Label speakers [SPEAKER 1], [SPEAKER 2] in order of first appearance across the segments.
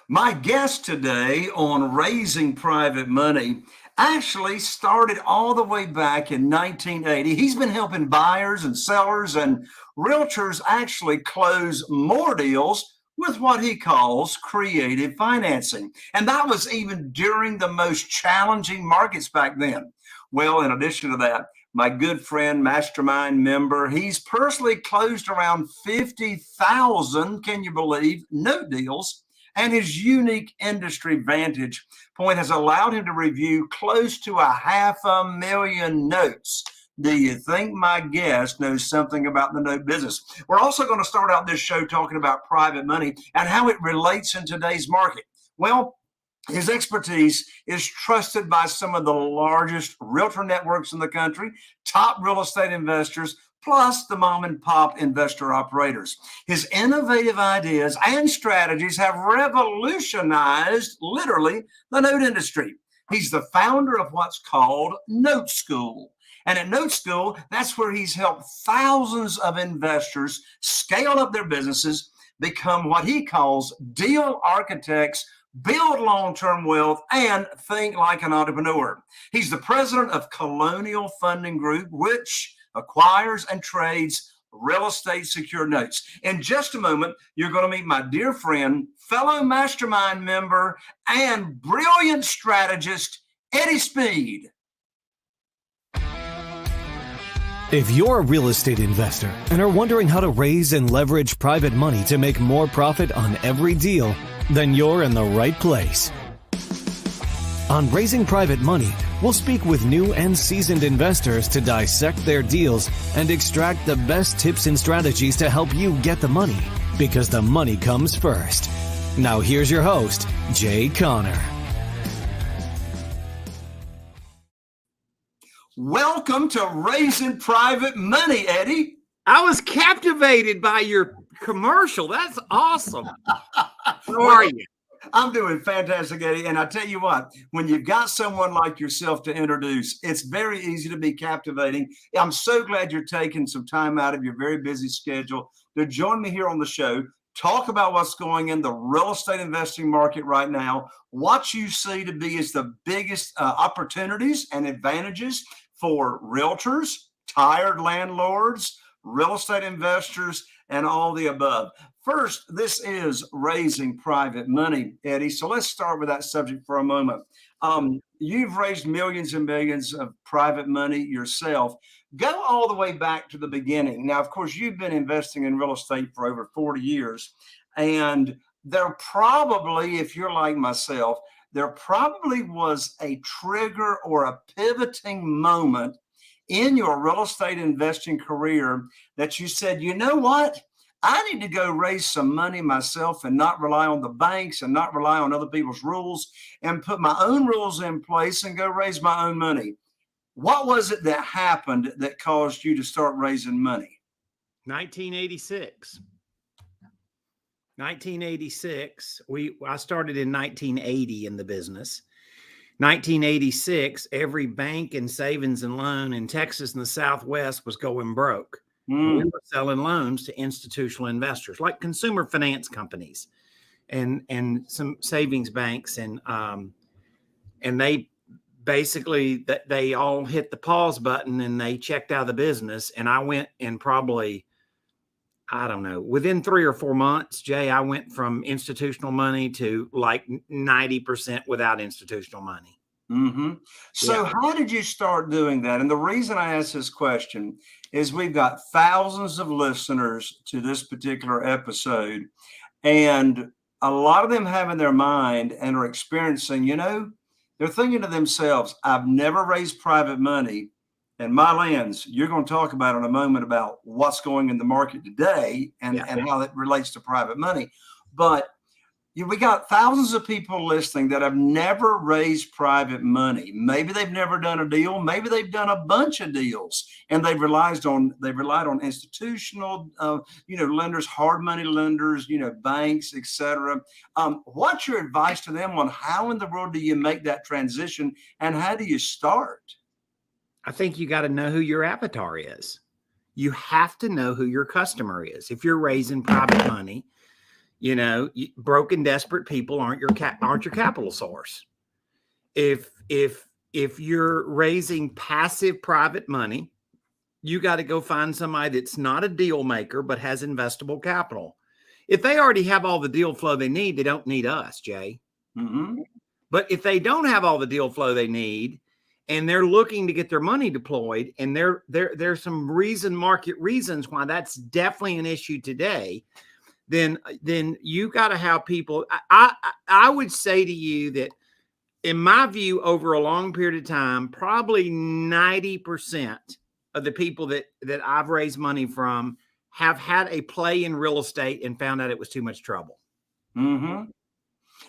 [SPEAKER 1] My guest today on raising private money actually started all the way back in 1980. He's been helping buyers and sellers and realtors actually close more deals with what he calls creative financing. And that was even during the most challenging markets back then. Well, in addition to that, my good friend, mastermind member, he's personally closed around 50,000, can you believe, note deals. And his unique industry vantage point has allowed him to review close to 500,000 notes. Do you think my guest knows something about the note business? We're also going to start out this show talking about private money and how it relates in today's market. Well, his expertise is trusted by some of the largest realtor networks in the country, top real estate investors, plus the mom and pop investor operators. His innovative ideas and strategies have revolutionized, literally, the note industry. He's the founder of what's called NoteSchool. And at NoteSchool, that's where he's helped thousands of investors scale up their businesses, become what he calls deal architects, build long-term wealth, and think like an entrepreneur. He's the president of Colonial Funding Group, which acquires and trades real estate secured notes. In just a moment, you're going to meet my dear friend, fellow mastermind member, and brilliant strategist, Eddie Speed.
[SPEAKER 2] If you're a real estate investor and are wondering how to raise and leverage private money to make more profit on every deal, then you're in the right place. On Raising Private Money, we'll speak with new and seasoned investors to dissect their deals and extract the best tips and strategies to help you get the money, because the money comes first. Now here's your host, Jay Connor.
[SPEAKER 1] Welcome to Raising Private Money, Eddie.
[SPEAKER 3] I was captivated by your commercial. That's awesome. How are you?
[SPEAKER 1] I'm doing fantastic, Eddie. And I tell you what, when you've got someone like yourself to introduce, it's very easy to be captivating. I'm so glad you're taking some time out of your very busy schedule to join me here on the show, talk about what's going in the real estate investing market right now, what you see to be as the biggest opportunities and advantages for realtors, tired landlords, real estate investors, and all the above. First, this is raising private money, Eddie. So let's start with that subject for a moment. You've raised millions and millions of private money yourself. Go all the way back to the beginning. Now, of course, you've been investing in real estate for over 40 years. And there probably, if you're like myself, there probably was a trigger or a pivoting moment in your real estate investing career that you said, you know what? I need to go raise some money myself and not rely on the banks and not rely on other people's rules and put my own rules in place and go raise my own money. What was it that happened that caused you to start raising money?
[SPEAKER 3] 1986. 1986. I started in 1980 in the business. 1986, every bank and savings and loan in Texas and the Southwest was going broke. We were selling loans to institutional investors like consumer finance companies and some savings banks. And they basically, they all hit the pause button and they checked out of the business. And I went in probably, I don't know, within 3 or 4 months, Jay, I went from institutional money to like 90% without institutional money.
[SPEAKER 1] Mm-hmm. So how did you start doing that? And the reason I ask this question is we've got thousands of listeners to this particular episode, and a lot of them have in their mind and are experiencing, they're thinking to themselves, I've never raised private money. And my lens, you're going to talk about in a moment about what's going in the market today and how that relates to private money. But we got thousands of people listening that have never raised private money. Maybe they've never done a deal. Maybe they've done a bunch of deals, and they've relied on institutional, lenders, hard money lenders, banks, etc. What's your advice to them on how in the world do you make that transition, and how do you start?
[SPEAKER 3] I think you got to know who your avatar is. You have to know who your customer is. If you're raising private money, Broken, desperate people aren't your capital source. If you're raising passive private money, you got to go find somebody that's not a deal maker but has investable capital. If they already have all the deal flow they need, they don't need us, Jay.
[SPEAKER 1] Mm-hmm.
[SPEAKER 3] But if they don't have all the deal flow they need, and they're looking to get their money deployed, and there's some market reasons why that's definitely an issue today, then you got to have people. I would say to you that, in my view, over a long period of time, probably 90% of the people that I've raised money from have had a play in real estate and found out it was too much trouble.
[SPEAKER 1] Mm-hmm.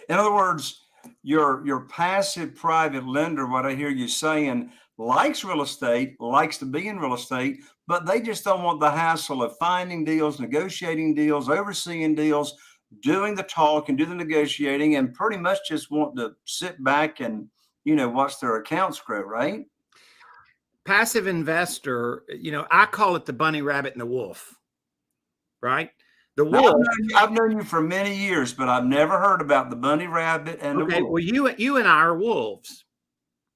[SPEAKER 1] In other words, your passive private lender, what I hear you saying, likes real estate, likes to be in real estate, but they just don't want the hassle of finding deals, negotiating deals, overseeing deals, doing the talk and do the negotiating, and pretty much just want to sit back and, watch their accounts grow, right?
[SPEAKER 3] Passive investor, I call it the bunny, rabbit, and the wolf, right? The wolf.
[SPEAKER 1] I've known you for many years, but I've never heard about the bunny, rabbit, and the wolf.
[SPEAKER 3] Well, you and I are wolves,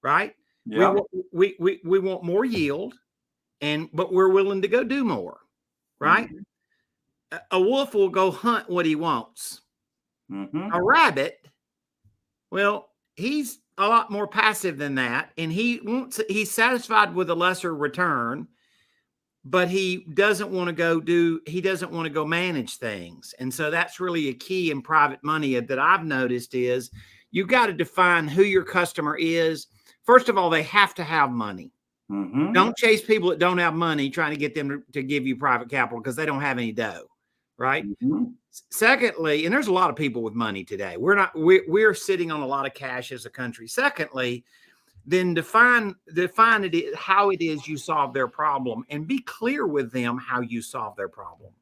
[SPEAKER 3] right?
[SPEAKER 1] Yeah.
[SPEAKER 3] We want more yield, but we're willing to go do more, right? Mm-hmm. A wolf will go hunt what he wants.
[SPEAKER 1] Mm-hmm.
[SPEAKER 3] A rabbit, well, he's a lot more passive than that, and he's satisfied with a lesser return, but he doesn't want to go manage things. And so that's really a key in private money that I've noticed is you got to define who your customer is. First of all, they have to have money.
[SPEAKER 1] Mm-hmm. Don't
[SPEAKER 3] chase people that don't have money trying to get them to give you private capital because they don't have any dough, right?
[SPEAKER 1] Mm-hmm. Secondly,
[SPEAKER 3] and there's a lot of people with money today. We're sitting on a lot of cash as a country. Secondly, then define it, how it is you solve their problem, and be clear with them how you solve their problem.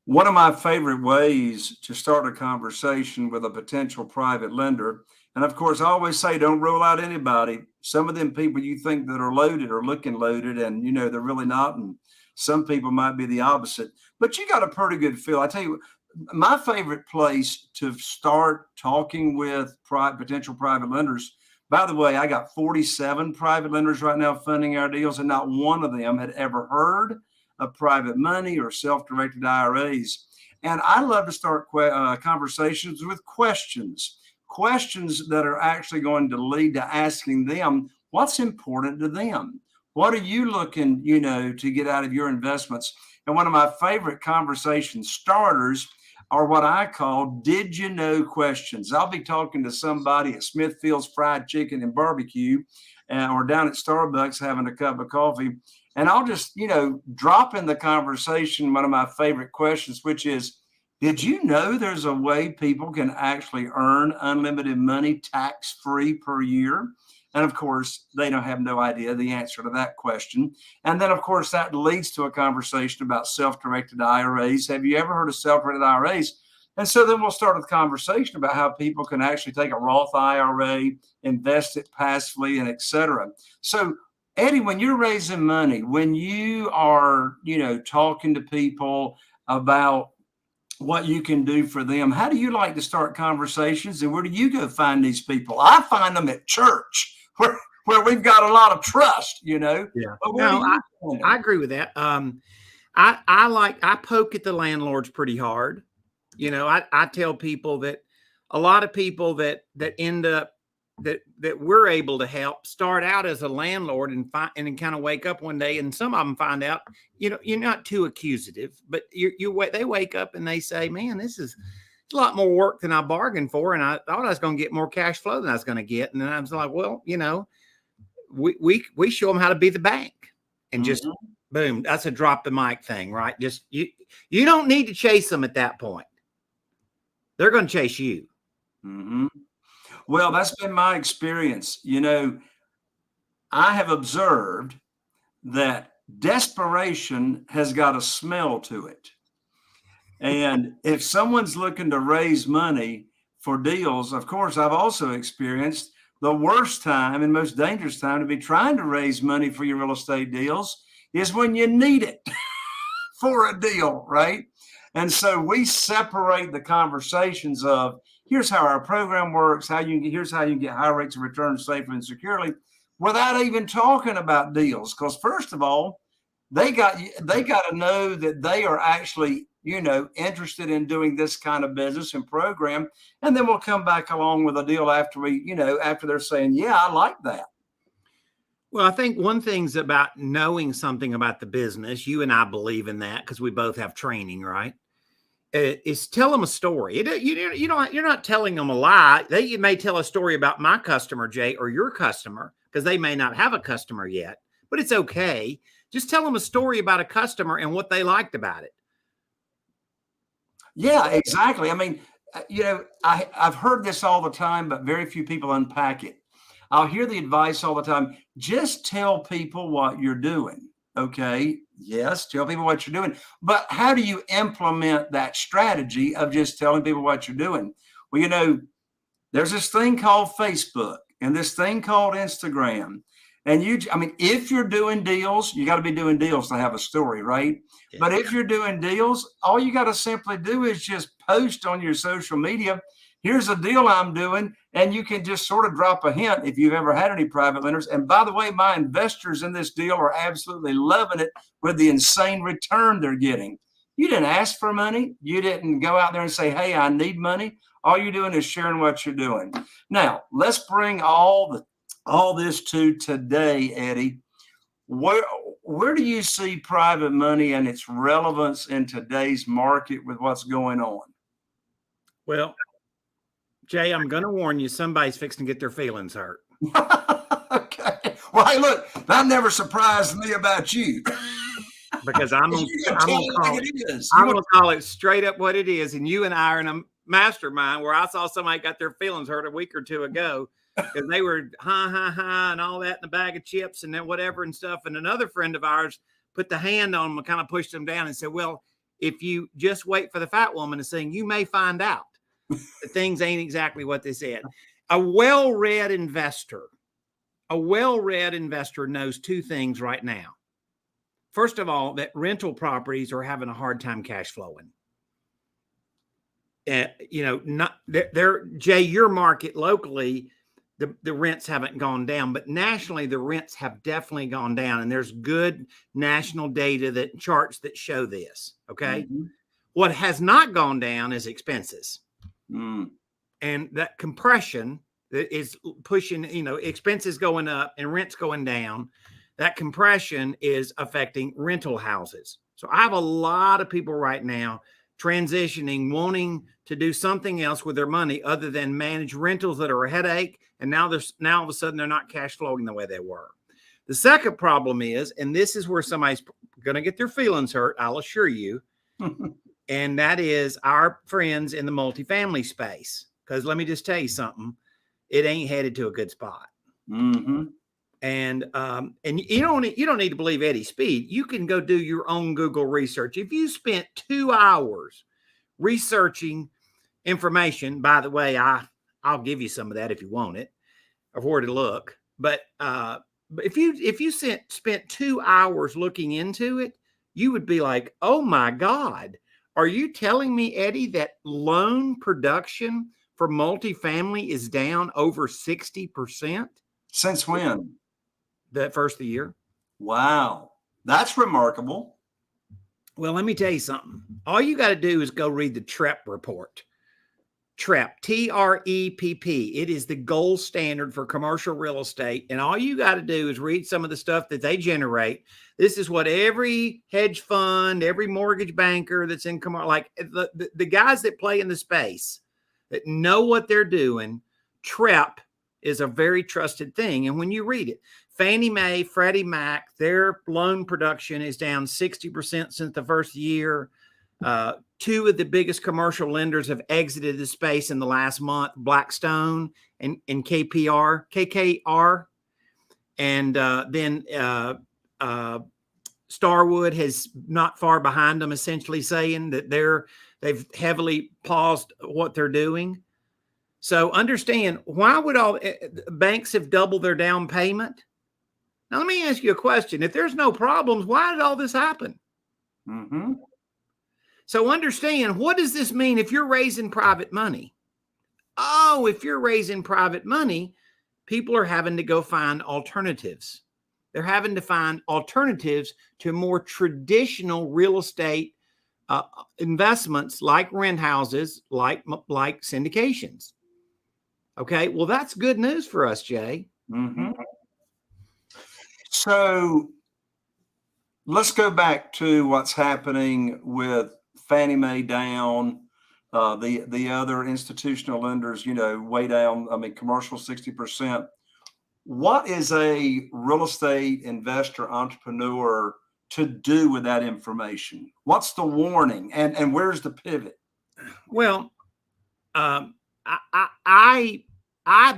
[SPEAKER 1] One of my favorite ways to start a conversation with a potential private lender, and of course, I always say, don't rule out anybody. Some of them people you think that are loaded are looking loaded, and they're really not. And some people might be the opposite. But you got a pretty good feel. I tell you, my favorite place to start talking with potential private lenders. By the way, I got 47 private lenders right now funding our deals, and not one of them had ever heard of private money or self-directed IRAs. And I love to start conversations with questions that are actually going to lead to asking them what's important to them. What are you looking, to get out of your investments? And one of my favorite conversation starters are what I call did you know questions. I'll be talking to somebody at Smithfield's Fried Chicken and Barbecue or down at Starbucks having a cup of coffee. And I'll just, drop in the conversation one of my favorite questions, which is, did you know there's a way people can actually earn unlimited money tax-free per year? And of course, they don't have no idea the answer to that question. And then, of course, that leads to a conversation about self-directed IRAs. Have you ever heard of self-directed IRAs? And so then we'll start a conversation about how people can actually take a Roth IRA, invest it passively, and et cetera. So, Eddie, when you're raising money, when you are, talking to people about what you can do for them, how do you like to start conversations, and where do you go find these people? I find them at church where we've got a lot of trust,
[SPEAKER 3] Yeah. No, I agree with that. I poke at the landlords pretty hard. I tell people that a lot of people that end up that we're able to help start out as a landlord and kind of wake up one day, and some of them find out, you're not too accusative, but they wake up and they say, man, this is a lot more work than I bargained for. And I thought I was going to get more cash flow than I was going to get. And then I was like, well, we show them how to be the bank, and just boom, that's a drop the mic thing, right? Just, you don't need to chase them at that point. They're going to chase you.
[SPEAKER 1] Mm-hmm. Well, that's been my experience. I have observed that desperation has got a smell to it. And if someone's looking to raise money for deals, of course, I've also experienced the worst time and most dangerous time to be trying to raise money for your real estate deals is when you need it for a deal, right? And so we separate the conversations of here's how our program works, here's how you can get high rates of return safely and securely, without even talking about deals. Because first of all, they got to know that they are actually, interested in doing this kind of business and program. And then we'll come back along with a deal after they're saying, yeah, I like that.
[SPEAKER 3] Well, I think one thing's about knowing something about the business. You and I believe in that because we both have training, right? Is tell them a story. You're not telling them a lie. You may tell a story about my customer, Jay, or your customer, because they may not have a customer yet, but it's okay. Just tell them a story about a customer and what they liked about it.
[SPEAKER 1] Yeah, exactly. I mean, I've heard this all the time, but very few people unpack it. I'll hear the advice all the time. Just tell people what you're doing. Okay. Yes. Tell people what you're doing. But how do you implement that strategy of just telling people what you're doing? Well, there's this thing called Facebook and this thing called Instagram. And if you're doing deals, you got to be doing deals to have a story, right? Yeah. But if you're doing deals, all you got to simply do is just post on your social media, here's a deal I'm doing. And you can just sort of drop a hint if you've ever had any private lenders. And by the way, my investors in this deal are absolutely loving it with the insane return they're getting. You didn't ask for money. You didn't go out there and say, hey, I need money. All you're doing is sharing what you're doing. Now, let's bring all this to today, Eddie. Where do you see private money and its relevance in today's market with what's going on?
[SPEAKER 3] Well, Jay, I'm going to warn you, somebody's fixing to get their feelings hurt.
[SPEAKER 1] Okay. Well, hey, look, that never surprised me about you.
[SPEAKER 3] Because I'm going to call it straight up what it is. And you and I are in a mastermind where I saw somebody got their feelings hurt a week or two ago because they were ha and all that in a bag of chips and then whatever and stuff. And another friend of ours put the hand on them and kind of pushed them down and said, well, if you just wait for the fat woman to sing, you may find out that things ain't exactly what they said. A well-read investor knows two things right now. First of all, that rental properties are having a hard time cash flowing. Jay, your market locally, the rents haven't gone down, but nationally, the rents have definitely gone down. And there's good national data charts that show this. Okay. Mm-hmm. What has not gone down is expenses. Mm. And that compression that is pushing, expenses going up and rents going down. That compression is affecting rental houses. So I have a lot of people right now transitioning, wanting to do something else with their money other than manage rentals that are a headache. And now all of a sudden they're not cash flowing the way they were. The second problem is, and this is where somebody's going to get their feelings hurt, I'll assure you, and that is our friends in the multifamily space. Because let me just tell you something, it ain't headed to a good spot. Mm-hmm. And you don't need to believe Eddie Speed. You can go do your own Google research. If you spent 2 hours researching information, by the way, I'll give you some of that if you want it, of where to look. But if you spent 2 hours looking into it, you would be like, oh my God, are you telling me, Eddie, that loan production for multifamily is down over 60%?
[SPEAKER 1] Since when?
[SPEAKER 3] The first of the year.
[SPEAKER 1] Wow. That's remarkable.
[SPEAKER 3] Well, let me tell you something. All you got to do is go read the TREP report. TREP, TREPP. It is the gold standard for commercial real estate. And all you got to do is read some of the stuff that they generate. This is what every hedge fund, every mortgage banker that's in commercial, like the guys that play in the space that know what they're doing, TREP is a very trusted thing. And when you read it, Fannie Mae, Freddie Mac, their loan production is down 60% since the first year. Two of the biggest commercial lenders have exited the space in the last month, Blackstone and KKR. And then Starwood has not far behind them, essentially saying that they've heavily paused what they're doing. So understand, why would all banks have doubled their down payment? Now, let me ask you a question. If there's no problems, why did all this happen? Mm-hmm. So understand, what does this mean if you're raising private money? Oh, if you're raising private money, people are having to go find alternatives. They're having to find alternatives to more traditional real estate investments like rent houses, like syndications. Okay, well, that's good news for us, Jay.
[SPEAKER 1] Mm-hmm. So let's go back to what's happening with Fannie Mae down, the other institutional lenders, way down. I mean, commercial 60%. What is a real estate investor entrepreneur to do with that information? What's the warning, and where's the pivot?
[SPEAKER 3] Well, I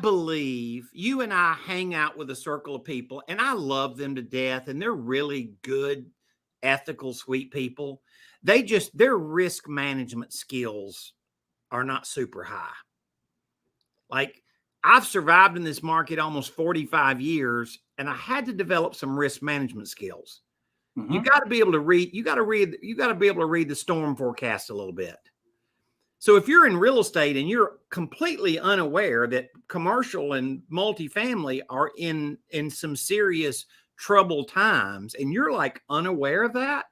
[SPEAKER 3] believe you and I hang out with a circle of people, and I love them to death, and they're really good, ethical, sweet people. Their risk management skills are not super high. Like, I've survived in this market almost 45 years, and I had to develop some risk management skills. Mm-hmm. You got to be able to read. You got to be able to read the storm forecast a little bit. So if you're in real estate and you're completely unaware that commercial and multifamily are in some serious troubled times, and you're like unaware of that,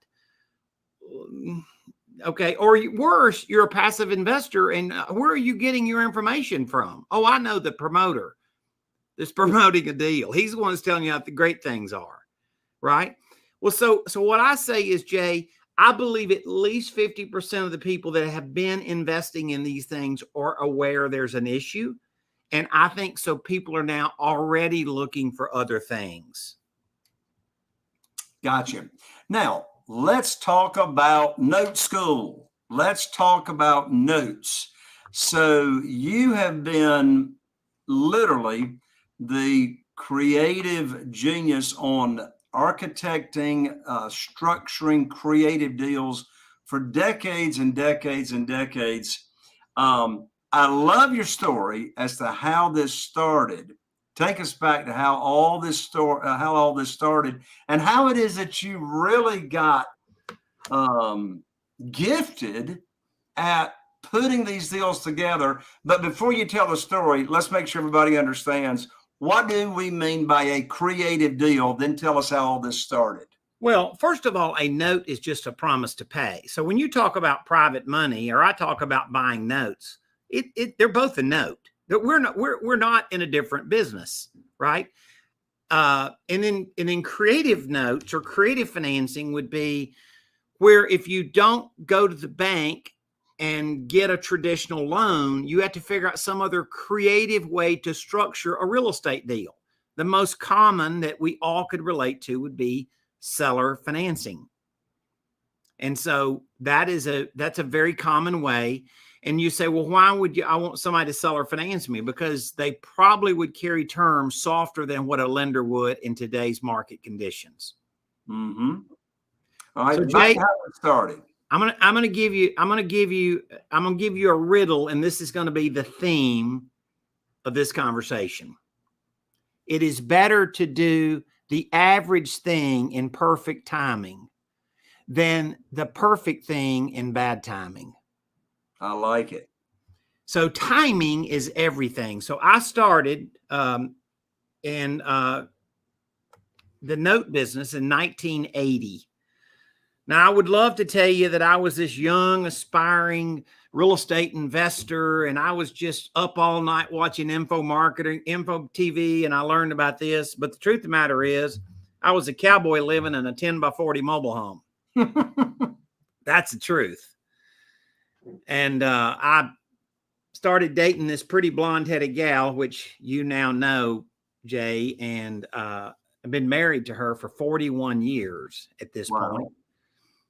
[SPEAKER 3] okay, or worse, you're a passive investor, and where are you getting your information from? Oh, I know the promoter that's promoting a deal. He's the one that's telling you how the great things are, right? Well, so what I say is, Jay, I believe at least 50% of the people that have been investing in these things are aware there's an issue. And I think so people are now already looking for other things.
[SPEAKER 1] Gotcha. Now, let's talk about NoteSchool. Let's talk about notes. So you have been literally the creative genius on architecting, structuring creative deals for decades and decades and decades. I love your story as to how this started. Take us back to how all this started, and how it is that you really got gifted at putting these deals together. But before you tell the story, let's make sure everybody understands, what do we mean by a creative deal? Then tell us how all this started.
[SPEAKER 3] Well, first of all, a note is just a promise to pay. So when you talk about private money, or I talk about buying notes, they're both a note. We're not in a different business, right? And then creative notes or creative financing would be where if you don't go to the bank and get a traditional loan, you have to figure out some other creative way to structure a real estate deal. The most common that we all could relate to would be seller financing. And so that's a very common way. And you say, well, why would I want somebody to seller finance me? Because they probably would carry terms softer than what a lender would in today's market conditions.
[SPEAKER 1] Mm-hmm. All right,
[SPEAKER 3] so Jay,
[SPEAKER 1] how it started.
[SPEAKER 3] I'm gonna give you a riddle, and this is going to be the theme of this conversation. It is better to do the average thing in perfect timing than the perfect thing in bad timing.
[SPEAKER 1] I like it.
[SPEAKER 3] So timing is everything. So I started in the note business in 1980. Now, I would love to tell you that I was this young, aspiring real estate investor, and I was just up all night watching info TV, and I learned about this. But the truth of the matter is, I was a cowboy living in a 10 by 40 mobile home. That's the truth. And I started dating this pretty blonde-headed gal, which you now know, Jay, and I've been married to her for 41 years at this point.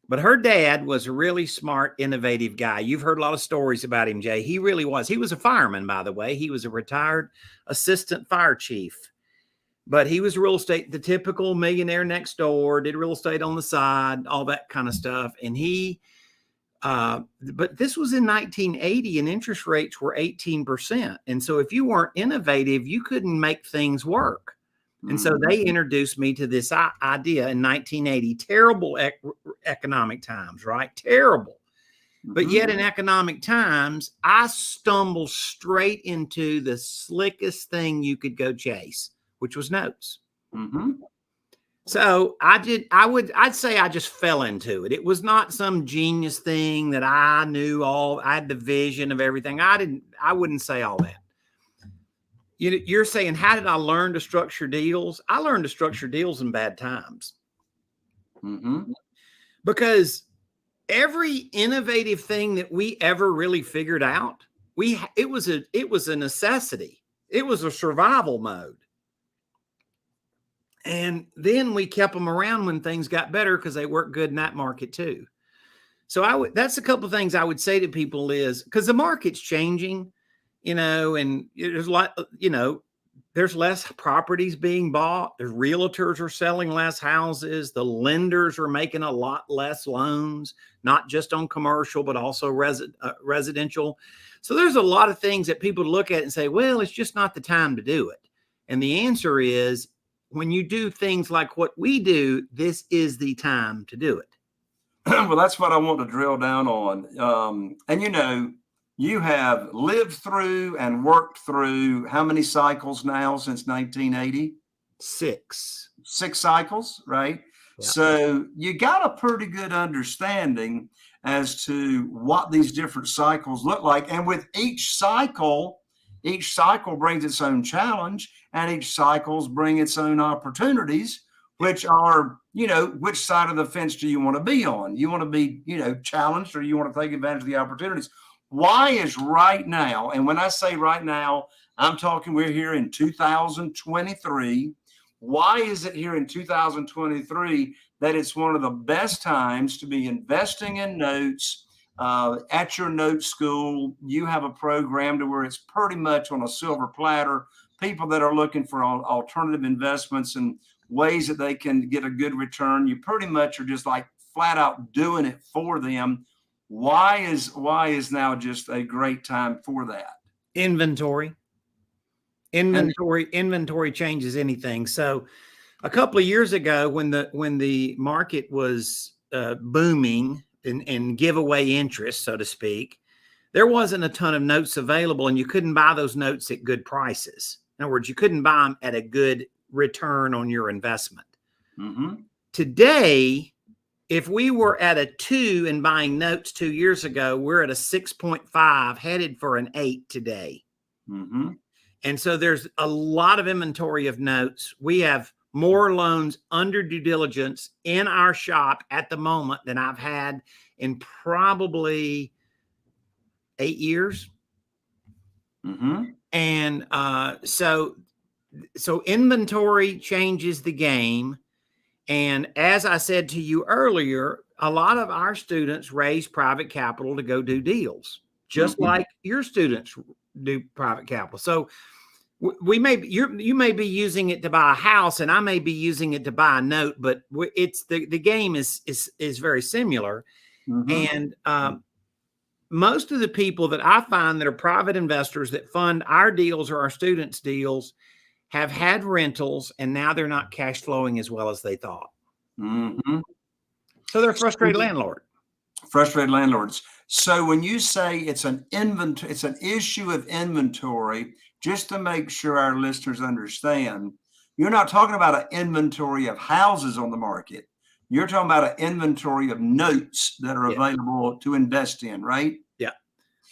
[SPEAKER 3] But her dad was a really smart, innovative guy. You've heard a lot of stories about him, Jay. He really was. He was a fireman, by the way. He was a retired assistant fire chief. But he was real estate, the typical millionaire next door, did real estate on the side, all that kind of stuff. And but this was in 1980 and interest rates were 18%. And so if you weren't innovative, you couldn't make things work. And so they introduced me to this idea in 1980. Terrible economic times, right? Terrible. But yet in economic times, I stumbled straight into the slickest thing you could go chase, which was notes. So I'd say I just fell into it. It was not some genius thing that I knew all. I had the vision of everything. I wouldn't say all that. You're saying, how did I learn to structure deals? I learned to structure deals in bad times. Because every innovative thing that we ever really figured out, it was a necessity. It was a survival mode. And then we kept them around when things got better because they worked good in that market too. So that's a couple of things I would say to people is, because the market's changing, and there's a lot, there's less properties being bought. The realtors are selling less houses. The lenders are making a lot less loans, not just on commercial, but also residential. So there's a lot of things that people look at and say, well, it's just not the time to do it. And the answer is, when you do things like what we do, this is the time to do it.
[SPEAKER 1] Well, that's what I want to drill down on. And you have lived through and worked through how many cycles now since 1980?
[SPEAKER 3] 6
[SPEAKER 1] cycles, right? Yeah. So you got a pretty good understanding as to what these different cycles look like. And with each cycle brings its own challenge, and each cycles bring its own opportunities, which are, which side of the fence do you want to be on? You want to be, challenged, or you want to take advantage of the opportunities? Why is right now, and when I say right now, I'm talking we're here in 2023. Why is it here in 2023 that it's one of the best times to be investing in notes? At your NoteSchool, you have a program to where it's pretty much on a silver platter. People that are looking for alternative investments and ways that they can get a good return, you pretty much are just like flat out doing it for them. Why is now just a great time for that?
[SPEAKER 3] Inventory changes anything. So a couple of years ago, when the market was booming and giveaway interest, so to speak, there wasn't a ton of notes available, and you couldn't buy those notes at good prices. In other words, you couldn't buy them at a good return on your investment. Today, if we were at a 2 and buying notes 2 years ago, we're at a 6.5, headed for an 8 today. And so there's a lot of inventory of notes. We have more loans under due diligence in our shop at the moment than I've had in probably 8 years. And so inventory changes the game. And as I said to you earlier, a lot of our students raise private capital to go do deals, just like your students do private capital. So you may be using it to buy a house, and I may be using it to buy a note, but it's the game is very similar. And most of the people that I find that are private investors that fund our deals or our students' deals have had rentals, and now they're not cash flowing as well as they thought. So they're frustrated landlords.
[SPEAKER 1] So when you say it's an issue of inventory, just to make sure our listeners understand, you're not talking about an inventory of houses on the market. You're talking about an inventory of notes that are available to invest in, right?
[SPEAKER 3] Yeah.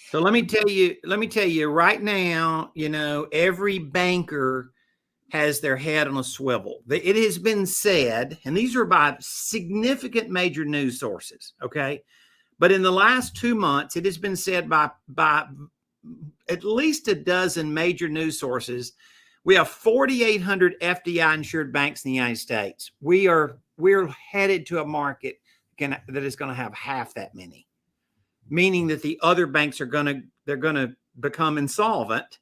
[SPEAKER 3] So let me tell you right now, every banker has their head on a swivel. It has been said, and these are by significant major news sources, okay? But in the last 2 months, it has been said by at least a dozen major news sources, we have 4,800 FDI insured banks in the United States. We're headed to a market that is going to have half that many, meaning that the other banks they're going to become insolvent.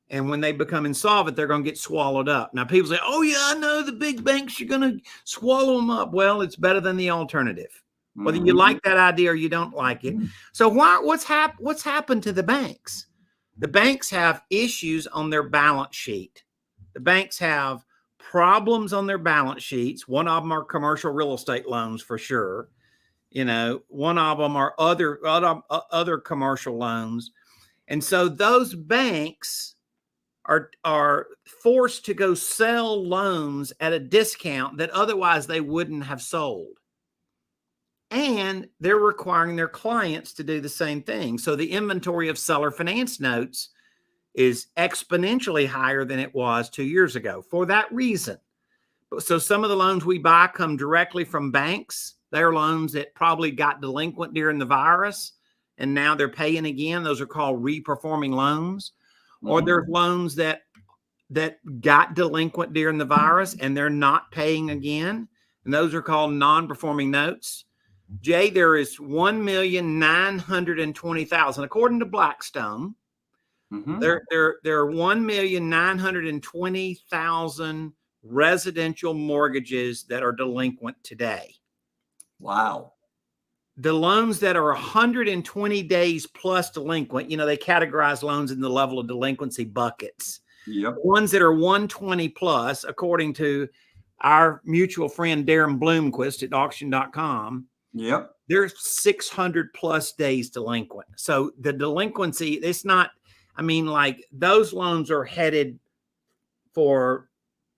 [SPEAKER 3] And when they become insolvent, they're going to get swallowed up. Now, people say, oh, yeah, I know the big banks are going to swallow them up. Well, it's better than the alternative, whether you like that idea or you don't like it. So what's happened to the banks? The banks have issues on their balance sheet. The banks have problems on their balance sheets. One of them are commercial real estate loans for sure. One of them are other commercial loans. And so those banks are forced to go sell loans at a discount that otherwise they wouldn't have sold. And they're requiring their clients to do the same thing. So the inventory of seller finance notes is exponentially higher than it was 2 years ago for that reason. So some of the loans we buy come directly from banks. They're loans that probably got delinquent during the virus and now they're paying again. Those are called reperforming loans. Or there's loans that got delinquent during the virus and they're not paying again. And those are called non-performing notes. Jay, there is 1,920,000, according to Blackstone. There are 1,920,000 residential mortgages that are delinquent today.
[SPEAKER 1] Wow.
[SPEAKER 3] The loans that are 120 days plus delinquent, they categorize loans in the level of delinquency buckets.
[SPEAKER 1] Yep.
[SPEAKER 3] Ones that are 120 plus, according to our mutual friend Darren Bloomquist at auction.com.
[SPEAKER 1] Yep.
[SPEAKER 3] They're 600 plus days delinquent. So the delinquency, it's not, those loans are headed for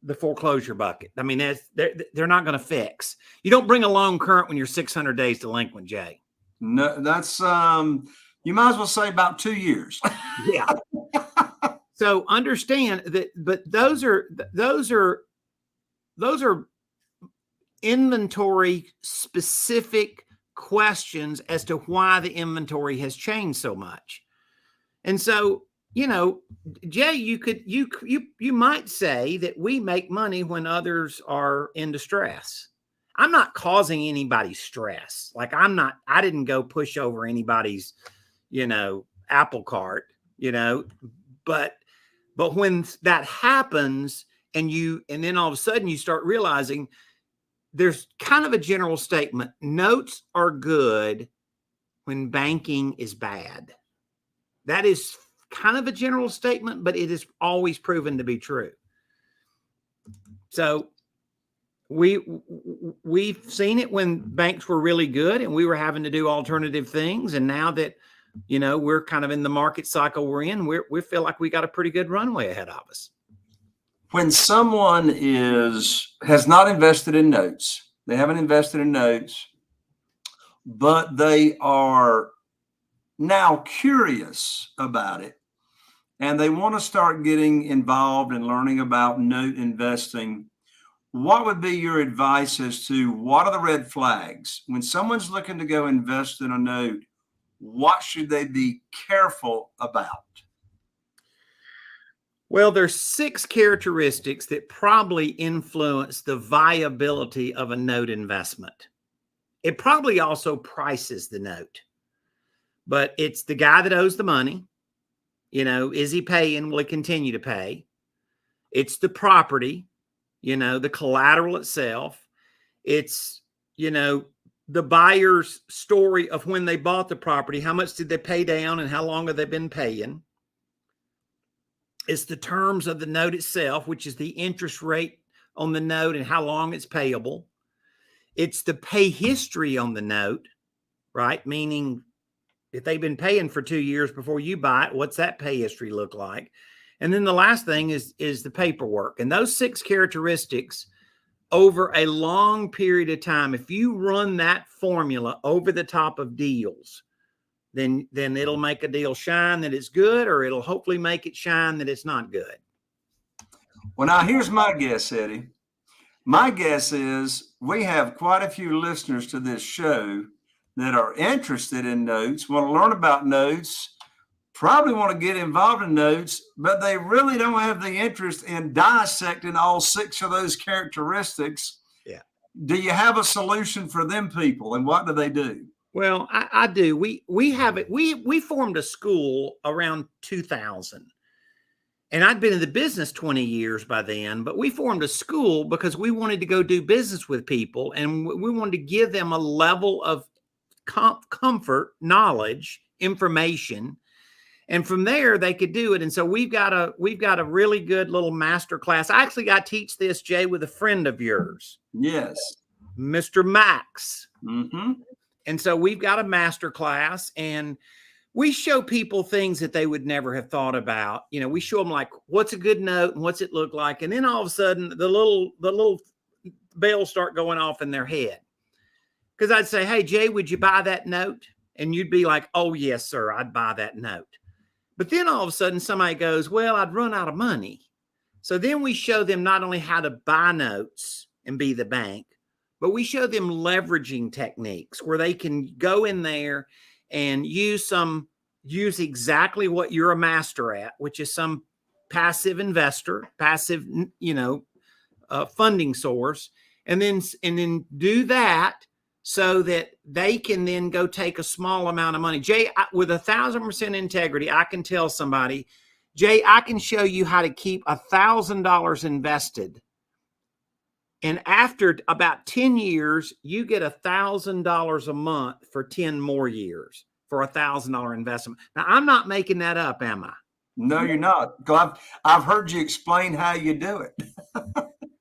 [SPEAKER 3] the foreclosure bucket. They're not going to fix. You don't bring a loan current when you're 600 days delinquent, Jay.
[SPEAKER 1] No, that's you might as well say about 2 years.
[SPEAKER 3] Yeah. So understand that, but those are inventory specific questions as to why the inventory has changed so much. And so, Jay, you might say that we make money when others are in distress. I'm not causing anybody stress. I didn't go push over anybody's, apple cart, but when that happens and then all of a sudden you start realizing there's kind of a general statement. Notes are good when banking is bad. That is kind of a general statement, but it is always proven to be true. So we've seen it when banks were really good and we were having to do alternative things. And now that, we're kind of in the market cycle we're in, we feel like we got a pretty good runway ahead of us.
[SPEAKER 1] When someone has not invested in notes, they haven't invested in notes, but they are now curious about it, and they want to start getting involved and learning about note investing, what would be your advice as to what are the red flags? When someone's looking to go invest in a note, what should they be careful about?
[SPEAKER 3] Well, there's 6 characteristics that probably influence the viability of a note investment. It probably also prices the note, but it's the guy that owes the money. Is he paying? Will he continue to pay? It's the property, the collateral itself. It's, the buyer's story of when they bought the property. How much did they pay down and how long have they been paying? It's the terms of the note itself, which is the interest rate on the note and how long it's payable. It's the pay history on the note, right? Meaning if they've been paying for 2 years before you buy it, what's that pay history look like? And then the last thing is the paperwork. And those 6 characteristics over a long period of time, if you run that formula over the top of deals, then it'll make a deal shine that it's good, or it'll hopefully make it shine that it's not good.
[SPEAKER 1] Well, now here's my guess, Eddie. My guess is we have quite a few listeners to this show that are interested in notes, want to learn about notes, probably want to get involved in notes, but they really don't have the interest in dissecting all 6 of those characteristics.
[SPEAKER 3] Yeah.
[SPEAKER 1] Do you have a solution for them people, and what do they do?
[SPEAKER 3] Well, I do. We have it. We formed a school around 2000, and I'd been in the business 20 years by then, but we formed a school because we wanted to go do business with people, and we wanted to give them a level of comfort, knowledge, information, and from there they could do it. And so we've got a really good little master class. I actually got to teach this, Jay, with a friend of yours.
[SPEAKER 1] Yes.
[SPEAKER 3] Mr. Max.
[SPEAKER 1] Mm-hmm.
[SPEAKER 3] And so we've got a master class, and we show people things that they would never have thought about. You know, we show them like, what's a good note and what's it look like? And then all of a sudden the little bells start going off in their head. Because I'd say, hey, Jay, would you buy that note? And you'd be like, oh, yes, sir, I'd buy that note. But then all of a sudden somebody goes, well, I'd run out of money. So then we show them not only how to buy notes and be the bank, but we show them leveraging techniques where they can go in there and use exactly what you're a master at, which is some passive investor, passive, funding source, and then do that so that they can then go take a small amount of money. Jay, with 1,000% integrity, I can tell somebody, Jay, I can show you how to keep $1,000 invested. And after about 10 years, you get $1,000 a month for 10 more years for $1,000 investment. Now, I'm not making that up, am I?
[SPEAKER 1] No, you're not. I've heard you explain how you do it.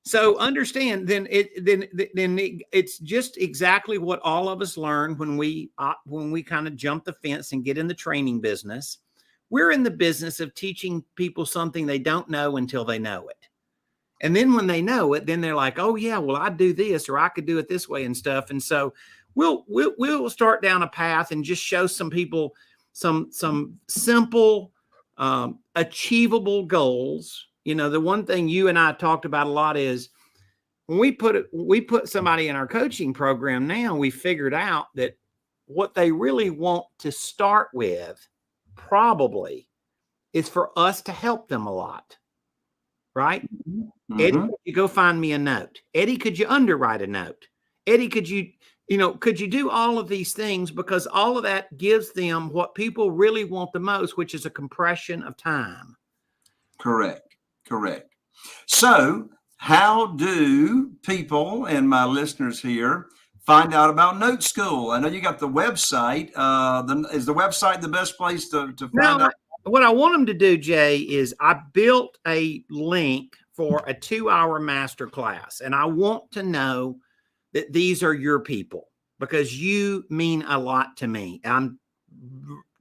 [SPEAKER 3] So understand, then it's just exactly what all of us learn when we kind of jump the fence and get in the training business. We're in the business of teaching people something they don't know until they know it. And then when they know it, then they're like, oh yeah, well, I'd do this, or I could do it this way and stuff. And so we'll start down a path and just show some people some simple, achievable goals. You know, the one thing you and I talked about a lot is when we put somebody in our coaching program now, we figured out that what they really want to start with probably is for us to help them a lot. Right? Mm-hmm. Eddie, could you go find me a note? Eddie, could you underwrite a note? Eddie, could you do all of these things? Because all of that gives them what people really want the most, which is a compression of time.
[SPEAKER 1] Correct. So how do people and my listeners here find out about NoteSchool? I know you got the website. Is the website the best place to find out?
[SPEAKER 3] What I want them to do, Jay, is I built a link for a 2-hour master class. And I want to know that these are your people because you mean a lot to me. I'm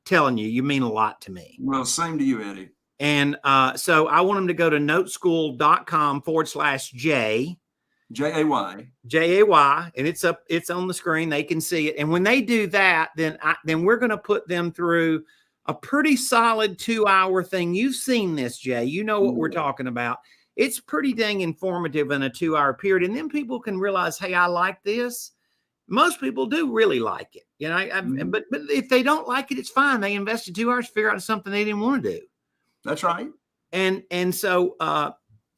[SPEAKER 3] telling you, you mean a lot to me.
[SPEAKER 1] Well, same to you, Eddie.
[SPEAKER 3] And so I want them to go to noteschool.com/J.
[SPEAKER 1] Jay.
[SPEAKER 3] Jay, and it's on the screen. They can see it. And when they do that, then we're going to put them through a pretty solid 2-hour thing. You've seen this, Jay. You know what we're talking about. It's pretty dang informative in a 2-hour period. And then people can realize, hey, I like this. Most people do really like it. You know, but if they don't like it, it's fine. They invested 2 hours to figure out something they didn't want to do.
[SPEAKER 1] That's right.
[SPEAKER 3] And so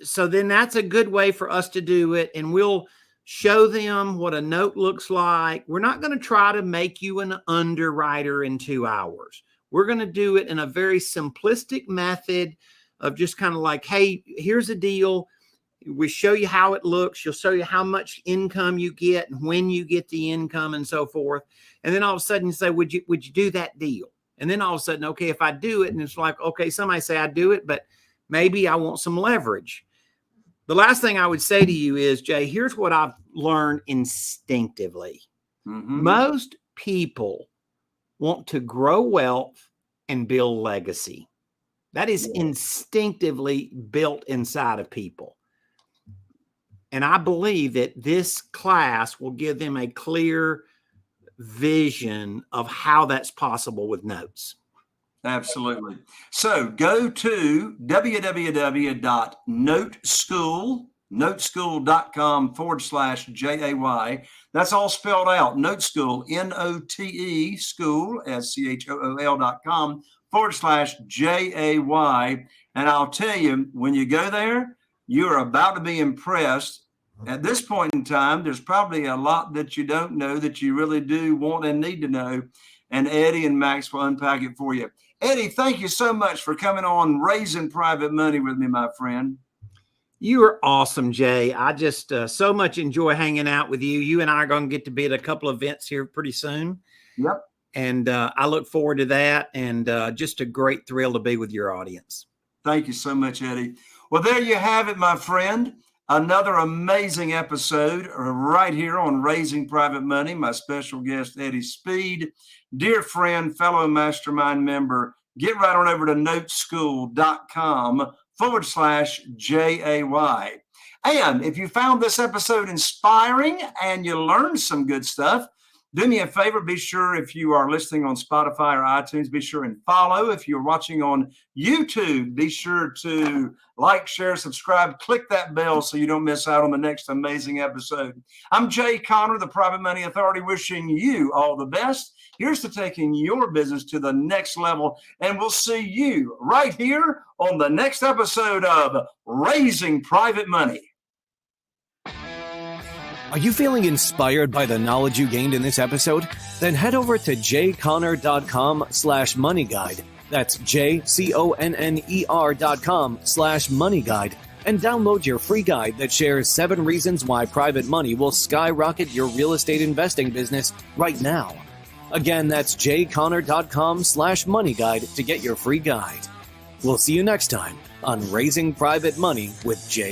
[SPEAKER 3] then that's a good way for us to do it. And we'll show them what a note looks like. We're not going to try to make you an underwriter in 2 hours. We're going to do it in a very simplistic method of just kind of like, hey, here's a deal. We show you how it looks. She'll show you how much income you get and when you get the income and so forth. And then all of a sudden you say, would you do that deal? And then all of a sudden, okay, if I do it, and it's like, okay, somebody say I do it, but maybe I want some leverage. The last thing I would say to you is, Jay, here's what I've learned instinctively. Mm-hmm. Most people want to grow wealth and build legacy. That is instinctively built inside of people. And I believe that this class will give them a clear vision of how that's possible with notes.
[SPEAKER 1] Absolutely. So go to noteschool.com/JAY. That's all spelled out. NoteSchool, NOTE school, SCHOOL.com/JAY. And I'll tell you, when you go there, you're about to be impressed. At this point in time, there's probably a lot that you don't know that you really do want and need to know. And Eddie and Max will unpack it for you. Eddie, thank you so much for coming on Raising Private Money with me, my friend.
[SPEAKER 3] You are awesome, Jay. I just so much enjoy hanging out with you. You and I are going to get to be at a couple of events here pretty soon.
[SPEAKER 1] Yep.
[SPEAKER 3] And I look forward to that. And just a great thrill to be with your audience.
[SPEAKER 1] Thank you so much, Eddie. Well, there you have it, my friend. Another amazing episode right here on Raising Private Money. My special guest, Eddie Speed, dear friend, fellow mastermind member. Get right on over to NoteSchool.com/JAY. And if you found this episode inspiring and you learned some good stuff, do me a favor. Be sure, if you are listening on Spotify or iTunes, be sure and follow. If you're watching on YouTube, be sure to like, share, subscribe, click that bell so you don't miss out on the next amazing episode. I'm Jay Conner, the Private Money Authority, wishing you all the best. Here's to taking your business to the next level, and we'll see you right here on the next episode of Raising Private Money.
[SPEAKER 2] Are you feeling inspired by the knowledge you gained in this episode? Then head over to jconner.com/moneyguide. That's jconner.com/moneyguide and download your free guide that shares 7 reasons why private money will skyrocket your real estate investing business right now. Again, that's jconner.com/moneyguide to get your free guide. We'll see you next time on Raising Private Money with Jay